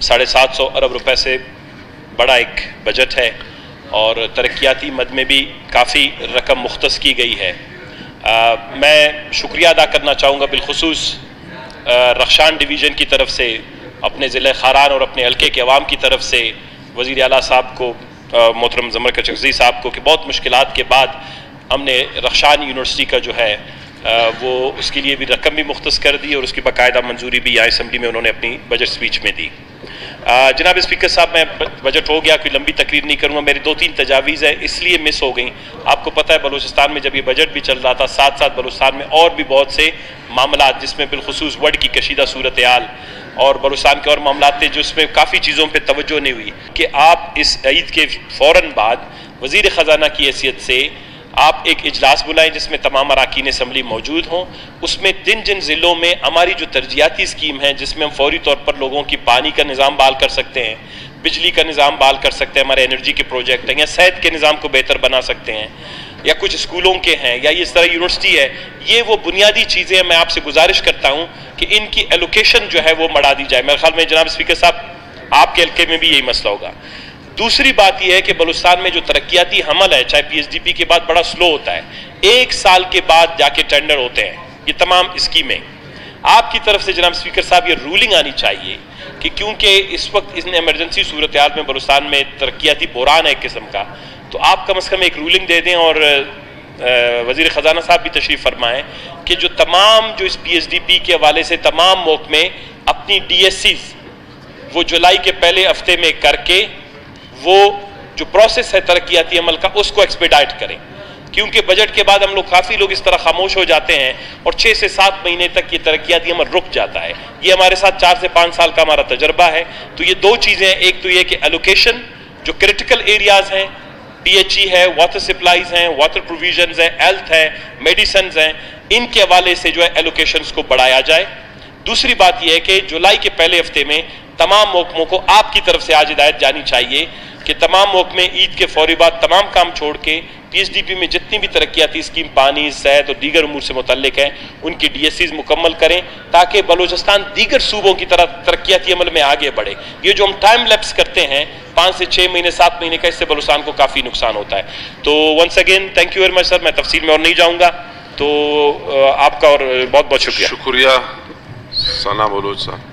750 अरब रुपए से बड़ा एक बजट है और तरक्याती मद में भी काफ़ी रकम मुख्तस की गई है। मैं शुक्रिया अदा करना चाहूँगा बिलखुसूस रख्शान डिवीज़न की तरफ से, अपने ज़िले खारान और अपने हल्के के अवाम की तरफ से वज़ीर आला साहब को, मोहतरम ज़मर कचकज़ई साहब को, कि बहुत मुश्किलात के बाद हमने रख्शान यूनिवर्सिटी का जो है वो उसके लिए भी रकम भी मुख्तस कर दी और उसकी बाकायदा मंजूरी भी यहाँ असम्बली में उन्होंने अपनी बजट स्पीच में दी। जनाब स्पीकर साहब, मैं बजट हो गया, कोई लंबी तकरीर नहीं करूँगा। मेरी 2-3 तजावीज़ हैं इसलिए मिस हो गई। आपको पता है बलूचिस्तान में जब ये बजट भी चल रहा था, साथ साथ बलूचिस्तान में और भी बहुत से मामला जिसमें बिलखुसूस वर्ड की कशीदा सूरत हाल और बलूचिस्तान के और मामला थे जिसमें काफ़ी चीज़ों पर तवज्जो नहीं हुई कि आप इस ईद के फ़ौरन बाद वज़ीर ख़जाना की हैसियत से आप एक इजलास बुलाएं जिसमें तमाम अरकान असम्बली मौजूद हों। उसमें जिन ज़िलों में हमारी जो तरजियाती स्कीम है जिसमें हम फौरी तौर पर लोगों की पानी का निज़ाम बहाल कर सकते हैं, बिजली का निज़ाम बहाल कर सकते हैं, हमारे एनर्जी के प्रोजेक्ट हैं, या सेहत के निज़ाम को बेहतर बना सकते हैं, या कुछ स्कूलों के हैं, या इस तरह यूनिवर्सिटी है, ये वो बुनियादी चीज़ें मैं आपसे गुजारिश करता हूँ कि इनकी एलोकेशन जो है वो बढ़ा दी जाए। मेरे ख्याल में जनाब स्पीकर साहब आपके हल्के में भी यही मसला होगा। दूसरी बात यह है कि बलूचिस्तान में जो तरक्याती हमल है, चाहे PSDP के बाद बड़ा स्लो होता है, 1 साल के बाद जाके टेंडर होते हैं ये तमाम स्कीमें। आपकी तरफ से जनाब स्पीकर साहब ये रूलिंग आनी चाहिए कि क्योंकि इस वक्त इस इमरजेंसी सूरत हाल में बलूचिस्तान में तरक्याती बहरान है एक किस्म का, तो आप कम अज़ कम एक रूलिंग दे दें और वज़ीर ख़जाना साहब भी तशरीफ़ फरमाएँ कि जो तमाम जो इस PSDP के हवाले से तमाम महकमे अपनी DSCs वो जुलाई के पहले हफ्ते में करके वो जो प्रोसेस है तरक्याती अमल का उसको एक्सपेडाइट करें, क्योंकि बजट के बाद हम लोग काफ़ी लोग इस तरह खामोश हो जाते हैं और 6 से 7 महीने तक ये तरक्याती अमल रुक जाता है। ये हमारे साथ 4 से 5 साल का हमारा तजर्बा है। तो ये 2 चीज़ें हैं, एक तो ये कि एलोकेशन जो क्रिटिकल एरियाज हैं, PHE है, वाटर सप्लाईज हैं, वाटर प्रोविजंस हैं, हेल्थ है, मेडिसिन हैं, इनके हवाले से जो है एलोकेशंस को बढ़ाया जाए। दूसरी बात यह है कि जुलाई के पहले हफ्ते में तमाम महकमों को आपकी तरफ से आज हिदायत जानी चाहिए कि तमाम महकमे ईद के फौरी बाद तमाम काम छोड़ के PSDP में जितनी भी तरक्याती स्कीम पानी, सेहत और दीगर उमूर से मुतल्लिक हैं उनकी DSCs मुकम्मल करें ताकि बलूचिस्तान दीगर सूबों की तरह तरक्याती अमल में आगे बढ़े। ये जो हम टाइम लैप्स करते हैं 5 से 6 महीने 7 महीने का, इससे बलूचिस्तान को काफ़ी नुकसान होता है। तो once again thank you very much sir, मैं तफसील में और नहीं जाऊँगा, तो आपका और बहुत बहुत शुक्रिया। शुक्रिया सना बलोच साहब।